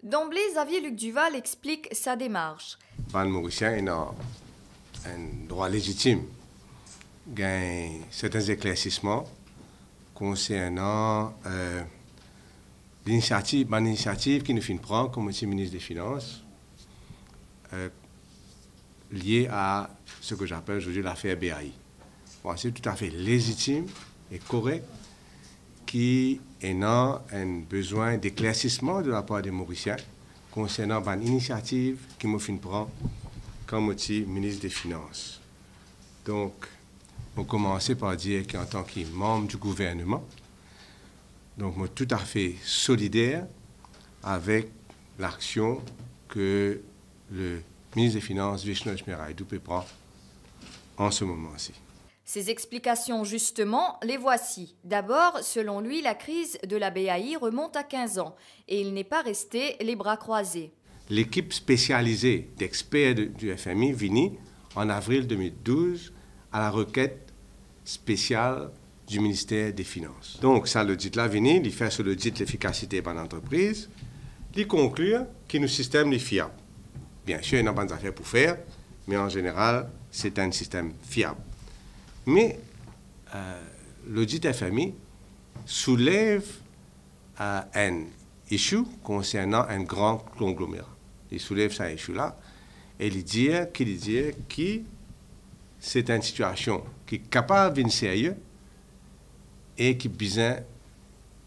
D'emblée, Xavier Luc Duval explique sa démarche. Les Mauriciens ont un droit légitime à certains éclaircissements concernant l'initiative qui nous fait prendre comme ministre des Finances liée à ce que j'appelle aujourd'hui l'affaire BAI. Bon, c'est tout à fait légitime et correct qui a un besoin d'éclaircissement de la part des Mauriciens concernant une initiative qui me fait prendre comme ministre des Finances. Donc, on commence par dire qu'en tant que membre du gouvernement, donc, je suis tout à fait solidaire avec l'action que le ministre des Finances, Vishnu Lakshmi Raidu, peut prendre en ce moment-ci. Ces explications, justement, les voici. D'abord, selon lui, la crise de la BAI remonte à 15 ans et il n'est pas resté les bras croisés. L'équipe spécialisée d'experts du FMI venait en avril 2012 à la requête spéciale du ministère des Finances. Donc, ça, l'audit là, venu, il fait sur l'audit l'efficacité de l'entreprise, il conclut que le système est fiable. Bien sûr, il n'y a pas d'affaires pour faire, mais en général, c'est un système fiable. Mais l'audit FMI soulève un issue concernant un grand conglomérat. Il soulève ça issue-là et il dit que c'est une situation qui est capable de sérieux et qui besoin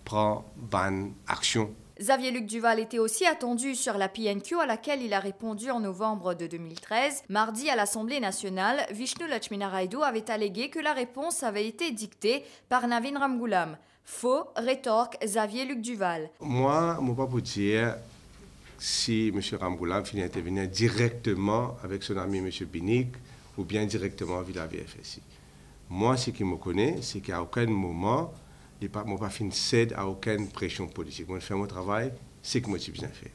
prend bonne action. Xavier Luc Duval était aussi attendu sur la PNQ à laquelle il a répondu en novembre de 2013. Mardi, à l'Assemblée nationale, Vishnu Lakshmi Raidu avait allégué que la réponse avait été dictée par Navin Ramgoolam. Faux, rétorque Xavier Luc Duval. Moi, je ne peux pas vous dire si M. Ramgoolam finit d'intervenir directement avec son ami M. Binik ou bien directement avec la VFSI. Moi, ce qui me connaît, c'est qu'à aucun moment, je n'ai pas fait cède à aucune pression politique. Moi, je fais mon travail, c'est que moi, j'ai bien fait.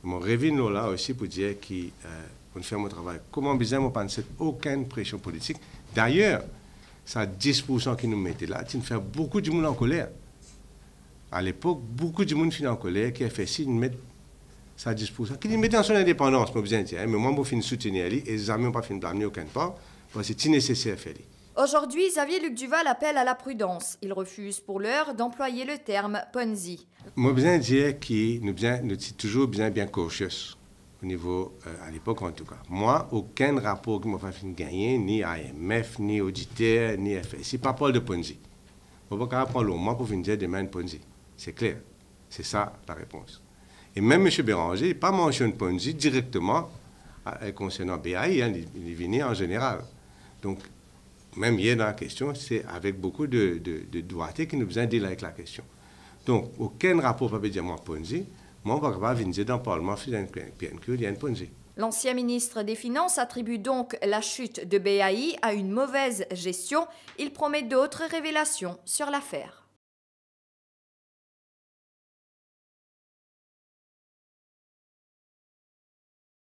Mon revient là aussi pour dire que je fais mon travail. Comment bien, moi, pas aucune pression politique. D'ailleurs, ça 10% qui nous mettait là, ça fait beaucoup de monde en colère. À l'époque, beaucoup de monde finit en colère, qui a fait si, ils mettent ça 10%. Qui mettent en son indépendance, moi, bien dire. Mais moi, je finis soutenir et les amis n'ont pas fini de blâmer aucun part, parce que c'est nécessaire à faire. Aujourd'hui, Xavier Luc Duval appelle à la prudence. Il refuse pour l'heure d'employer le terme Ponzi. Moi, bien dire que nous sommes toujours bien cautious au niveau, à l'époque en tout cas. Moi, aucun rapport que je n'ai pas gagner, ni IMF, ni auditeur, ni FSI, pas parle de Ponzi. Je ne peux pas prendre le moment pour venir dire demain Ponzi. C'est clair. C'est ça la réponse. Et même M. Béranger n'a pas mentionné Ponzi directement concernant BAI, hein, il venait en général. Donc, même hier dans la question, c'est avec beaucoup de droité qu'il nous besoin de dire avec la question. Donc, aucun rapport ne peut dire moi Ponzi. Moi, on ne va pas venir dans le Parlement, il y a un Ponzi. L'ancien ministre des Finances attribue donc la chute de BAI à une mauvaise gestion. Il promet d'autres révélations sur l'affaire.